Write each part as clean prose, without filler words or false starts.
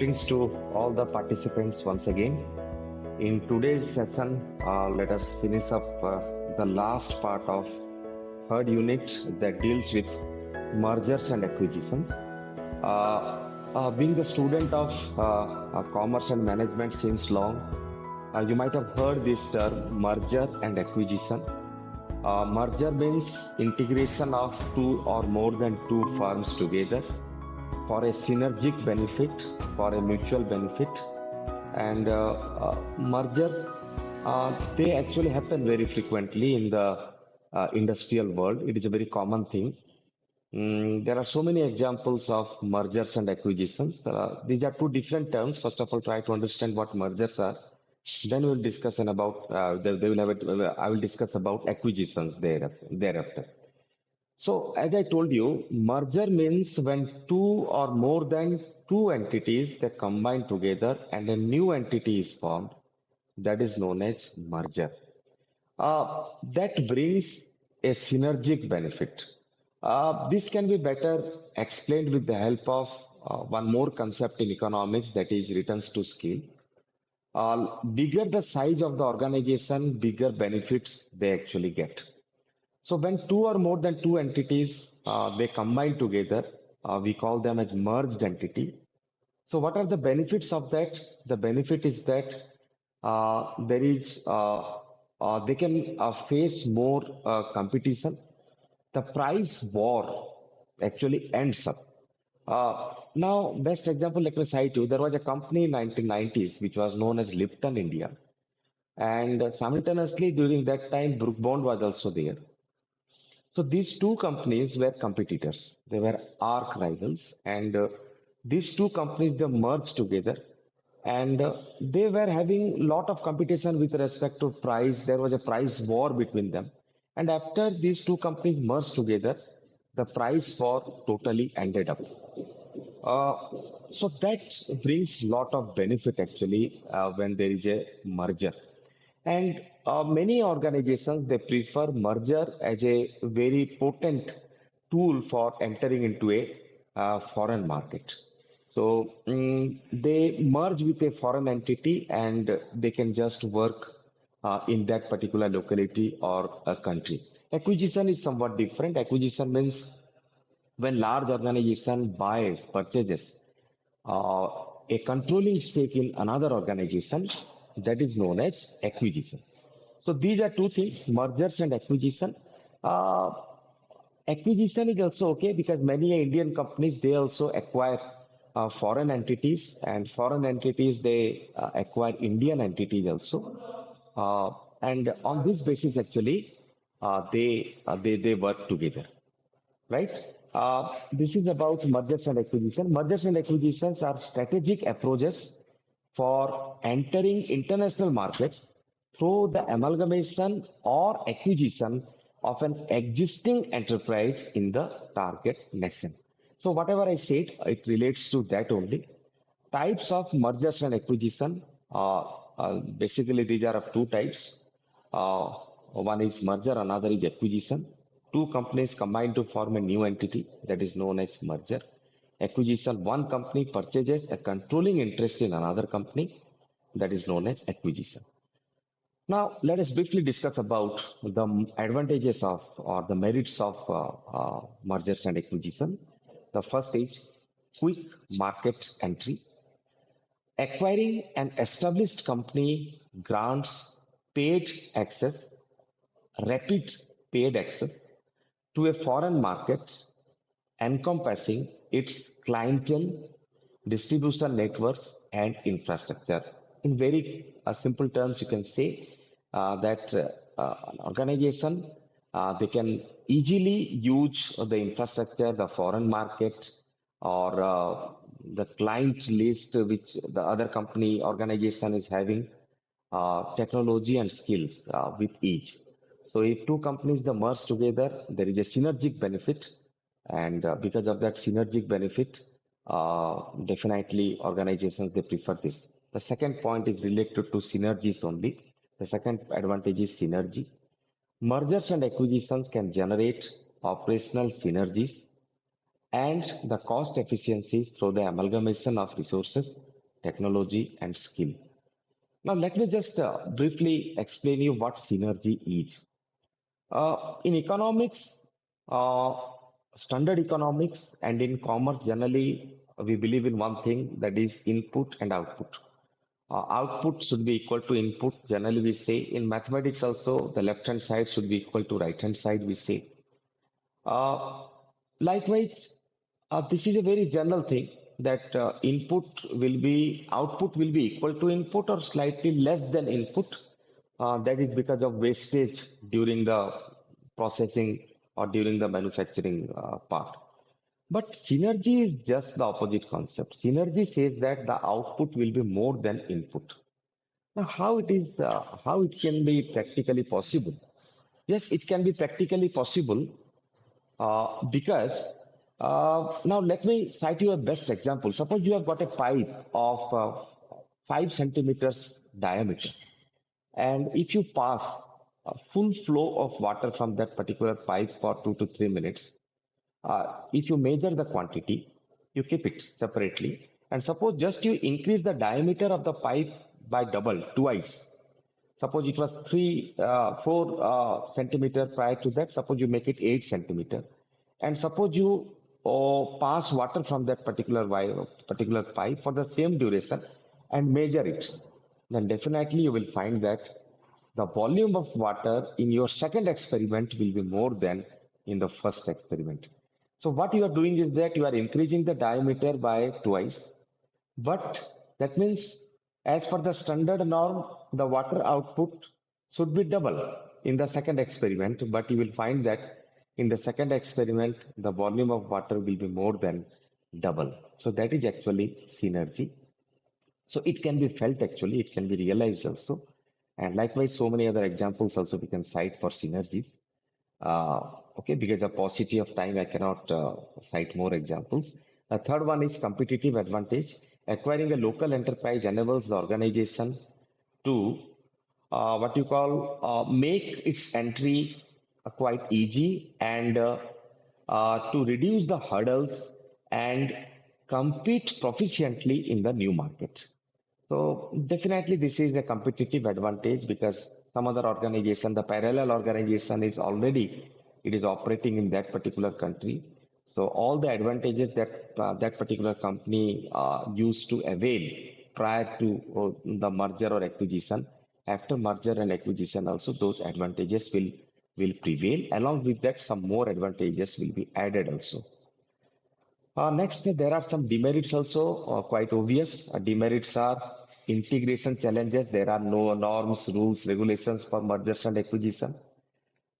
Greetings to all the participants once again. In today's session, let us finish up the last part of third unit that deals with mergers and acquisitions. Being the student of commerce and management since long, you might have heard this term merger and acquisition. Merger means integration of two or more than two firms together for a synergic benefit, for a mutual benefit. And merger, they actually happen very frequently in the industrial world. It is a very common thing. There are so many examples of mergers and acquisitions. These are two different terms. First of all, try to understand what mergers are. Then we'll discuss about they will have I will discuss about acquisitions thereafter. So, as I told you, merger means when two or more than two entities that combine together and a new entity is formed. That is known as merger. That brings a synergic benefit. This can be better explained with the help of one more concept in economics, that is returns to scale. Bigger the size of the organization, bigger benefits they actually get. So when two or more than two entities they combine together, we call them as merged entity. So what are the benefits of that? The benefit is that there is they can face more competition. The price war actually ends up. Now, best example, let me cite you. There was a company in 1990s which was known as Lipton India, and simultaneously during that time, Brook Bond was also there. So these two companies were competitors. They were arch rivals, and these two companies they merged together, and they were having lot of competition with respect to price. There was a price war between them, and after these two companies merged together, the price war totally ended up. So that brings lot of benefit actually when there is a merger. And many organizations they prefer merger as a very potent tool for entering into a foreign market. So they merge with a foreign entity and they can just work in that particular locality or a country. Acquisition is somewhat different. Acquisition means when large organization buys, purchases a controlling stake in another organization, that is known as acquisition. So these are two things, mergers and acquisition. Uh, Acquisition is also okay because many Indian companies they also acquire foreign entities and foreign entities they acquire Indian entities also. And on this basis actually they work together, right? This is about mergers and acquisition. Mergers and acquisitions are strategic approaches for entering international markets through the amalgamation or acquisition of an existing enterprise in the target nation. So whatever I said, it relates to that only. Types of mergers and acquisition. Basically, these are of two types. Uh, One is merger, another is acquisition. Two companies combine to form a new entity that is known as merger. Acquisition, one company purchases a controlling interest in another company that is known as acquisition. Now, let us briefly discuss about the advantages of or the merits of mergers and acquisition. The first is quick market entry. Acquiring an established company grants paid access, rapid paid access to a foreign market encompassing its clientele, distribution networks, and infrastructure. In very simple terms, you can say that an organization they can easily use the infrastructure, the foreign market, or the client list which the other company organization is having technology and skills with each. So if two companies they merge together, there is a synergic benefit, and because of that synergic benefit, definitely organizations they prefer this. The second point is related to synergies only. The second advantage is synergy. Mergers and acquisitions can generate operational synergies and the cost efficiency through the amalgamation of resources technology, and skill. Now, let me just briefly explain you what synergy is. In economics, standard economics, and in commerce, generally, we believe in one thing, that is input and output. Output should be equal to input. Generally, we say in mathematics also, the left hand side should be equal to right hand side, we say. Uh, Likewise, this is a very general thing that output will be equal to input or slightly less than input. That is because of wastage during the processing or during the manufacturing part. But synergy is just the opposite concept. Synergy says that the output will be more than input. Now, how it can be practically possible? Yes, it can be practically possible because now let me cite you a best example. Suppose you have got a pipe of 5 centimeters diameter, and if you pass a full flow of water from that particular pipe for 2 to 3 minutes, if you measure the quantity, you keep it separately, and suppose just you increase the diameter of the pipe by double, twice. Suppose it was 4 centimeter prior to that. Suppose you make it 8 centimeter, and suppose you pass water from that particular pipe for the same duration and measure it. Then definitely you will find that the volume of water in your second experiment will be more than in the first experiment. So what you are doing is that you are increasing the diameter by twice, but that means, as per the standard norm, the water output should be double in the second experiment, but you will find that in the second experiment, the volume of water will be more than double. So that is actually synergy. So it can be felt actually, it can be realized also. And likewise, so many other examples also we can cite for synergies. Okay, because of paucity of time, I cannot cite more examples. The third one is competitive advantage. Acquiring a local enterprise enables the organization to what you call make its entry quite easy and to reduce the hurdles and compete proficiently in the new market. So definitely this is a competitive advantage because some other organization, the parallel organization is already, it is operating in that particular country. So all the advantages that that particular company used to avail prior to the merger or acquisition, after merger and acquisition also those advantages will prevail. Along with that, some more advantages will be added also. Next, there are some demerits also, quite obvious. Demerits are integration challenges. There are no norms, rules, regulations for mergers and acquisition.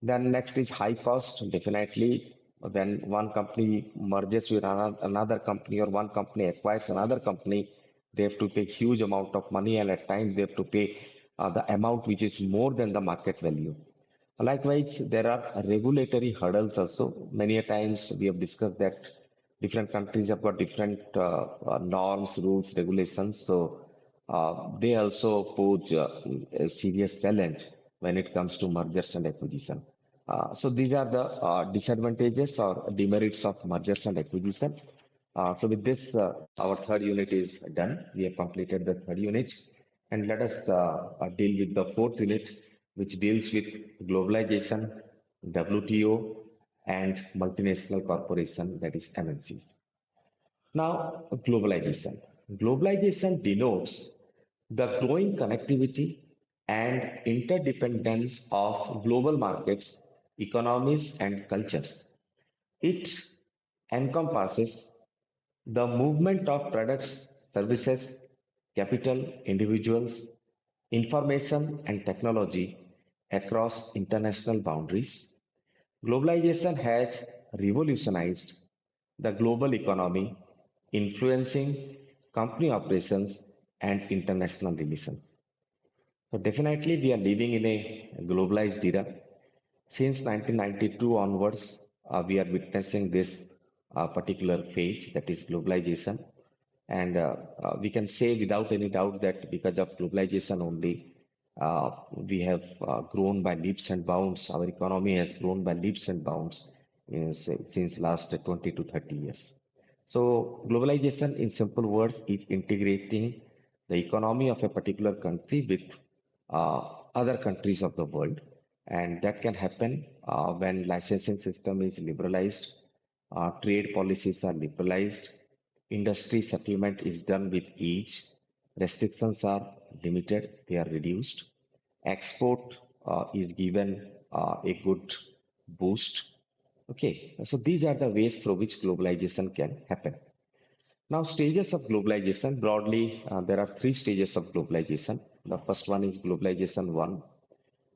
Then next is high cost. Definitely, when one company merges with another company or one company acquires another company, they have to pay huge amount of money, and at times they have to pay the amount which is more than the market value. Likewise, there are regulatory hurdles also. Many a times we have discussed that different countries have got different norms, rules, regulations. So they also pose a serious challenge when it comes to mergers and acquisition. So these are the disadvantages or demerits of mergers and acquisition. So with this, our third unit is done. We have completed the third unit, and let us deal with the fourth unit, which deals with globalization, WTO, and multinational corporation, that is MNCs. Now, globalization. Globalization denotes the growing connectivity and interdependence of global markets, economies, and cultures. It encompasses the movement of products, services, capital, individuals, information, and technology across international boundaries. Globalization has revolutionized the global economy, influencing company operations and international relations. So definitely we are living in a globalized era. Since 1992 onwards, we are witnessing this particular phase, that is globalization. And we can say without any doubt that because of globalization only, we have grown by leaps and bounds. Our economy has grown by leaps and bounds since last 20 to 30 years. So globalization, in simple words, is integrating the economy of a particular country with other countries of the world. And that can happen when licensing system is liberalized, trade policies are liberalized, industry settlement is done with ease, restrictions are limited, they are reduced, export is given a good boost. Okay, so these are the ways through which globalization can happen. Now, stages of globalization broadly, there are three stages of globalization. The first one is globalization one.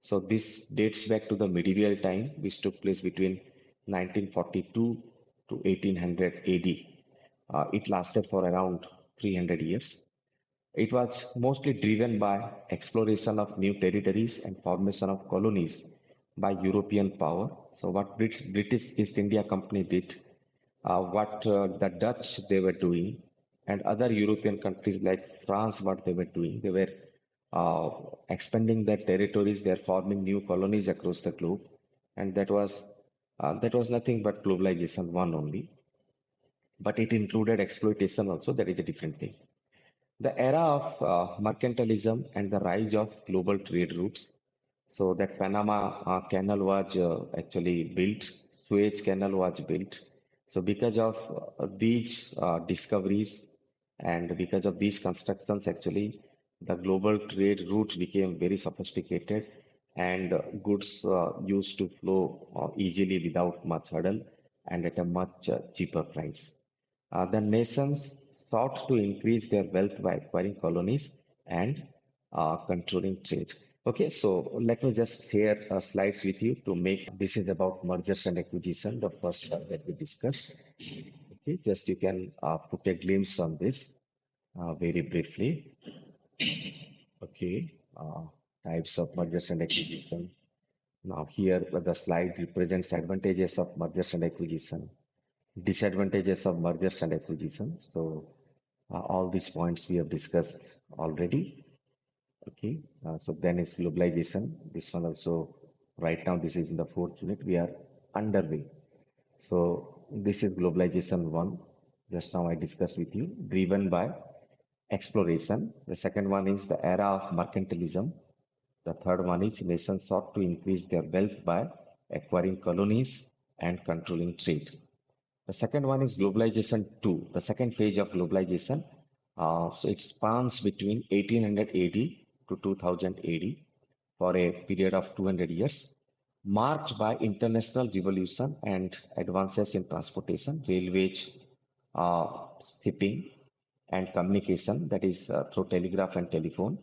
So this dates back to the medieval time, which took place between 1942 to 1800 AD. It lasted for around 300 years. It was mostly driven by exploration of new territories and formation of colonies by European power. So what British East India Company did, what the Dutch they were doing, and other European countries like France, what they were doing, they were expanding their territories. They are forming new colonies across the globe, and that was nothing but globalization one only. But it included exploitation also. That is a different thing. The era of mercantilism and the rise of global trade routes. So that Panama Canal was actually built, Suez Canal was built. So because of these discoveries and because of these constructions, actually, the global trade routes became very sophisticated and goods used to flow easily without much hurdle and at a much cheaper price. The nations sought to increase their wealth by acquiring colonies and controlling trade. Okay, so let me just share slides with you to make this is about mergers and acquisition, the first one that we discussed. Okay, just you can put a glimpse on this very briefly. Okay, types of mergers and acquisition. Now here the slide represents advantages of mergers and acquisition, disadvantages of mergers and acquisitions. So all these points we have discussed already. Okay, so then is globalization. This one also, right now, this is in the fourth unit. We are underway. So this is globalization one. Just now I discussed with you, driven by exploration. The second one is the era of mercantilism. The third one is nations sought to increase their wealth by acquiring colonies and controlling trade. The second one is globalization 2, the second phase of globalization. So it spans between 1800 AD to 2000 AD for a period of 200 years, marked by international revolution and advances in transportation, railways, shipping, and communication, that is through telegraph and telephone.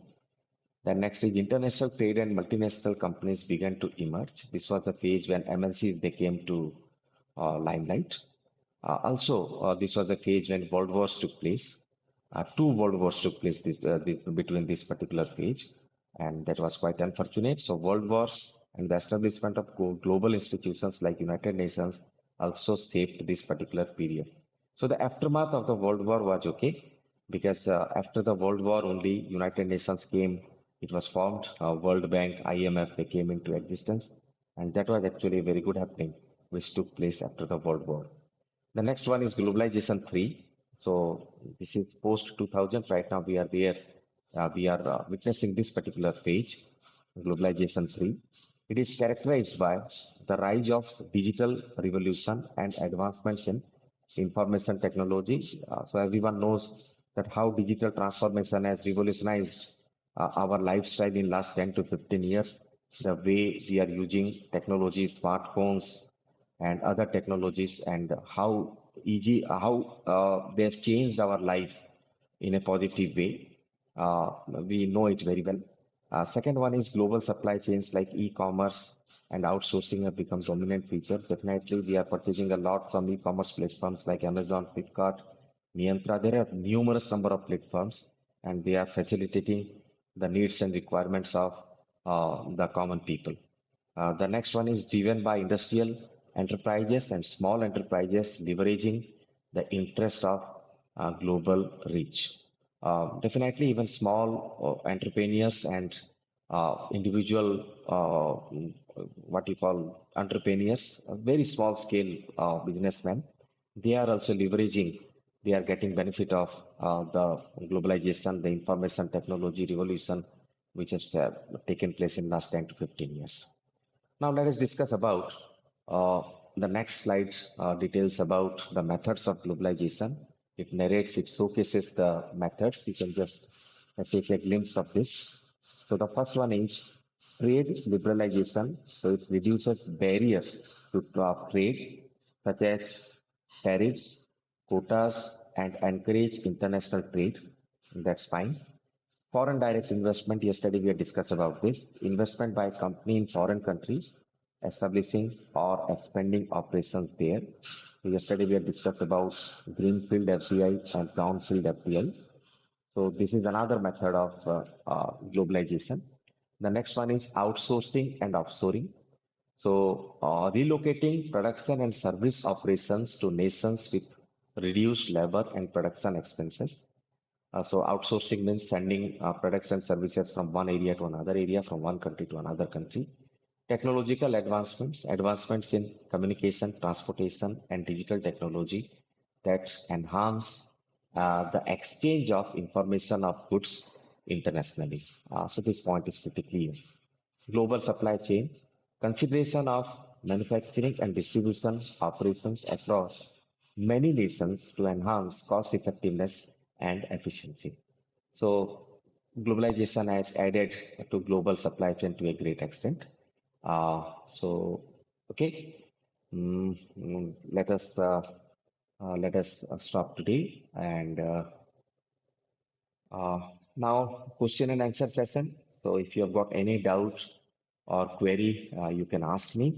Then next is international trade and multinational companies began to emerge. This was the phase when MNCs they came to limelight. This was the phase when World Wars took place. Two World Wars took place between this particular phase, and that was quite unfortunate. So, World Wars and the establishment of global institutions like United Nations also shaped this particular period. So, the aftermath of the World War was okay because after the World War, only United Nations came. It was formed. World Bank, IMF, they came into existence, and that was actually a very good happening, which took place after the World War. The next one is globalization 3. So this is post 2000. Right now we are there. We are witnessing this particular phase, globalization 3. It is characterized by the rise of digital revolution and advancements in information technology. So everyone knows that how digital transformation has revolutionized our lifestyle in last 10 to 15 years. The way we are using technology, smartphones, and other technologies and how they've changed our life in a positive way. We know it very well. Second one is global supply chains like e-commerce and outsourcing have become dominant features. Definitely, we are purchasing a lot from e-commerce platforms like Amazon, Flipkart, Miantra. There are numerous number of platforms, and they are facilitating the needs and requirements of the common people. The next one is driven by industrial enterprises and small enterprises leveraging the interest of global reach. Definitely, even small entrepreneurs and individual, what you call entrepreneurs, very small scale businessmen, they are also leveraging we are getting benefit of the globalization, the information technology revolution, which has taken place in last 10 to 15 years. Now let us discuss about uh, the next slide details about the methods of globalization. It narrates, it showcases the methods. You can just take a glimpse of this. So the first one is trade liberalization. So it reduces barriers to trade, such as tariffs, quotas, and encourage international trade. That's fine. Foreign direct investment, yesterday we had discussed about this. Investment by company in foreign countries, establishing or expanding operations there. Yesterday we had discussed about greenfield FDI and brownfield FDI. So this is another method of globalization. The next one is outsourcing and offshoring. So relocating production and service operations to nations with reduced labor and production expenses. So outsourcing means sending products and services from one area to another area, from one country to another country. Technological advancements, advancements in communication, transportation, and digital technology that enhance the exchange of information of goods internationally. So this point is pretty clear. Global supply chain, consideration of manufacturing and distribution operations across many nations to enhance cost effectiveness and efficiency. So globalization has added to global supply chain to a great extent. So okay, let us stop today and uh, now question and answer session. So if you have got any doubt or query, you can ask me.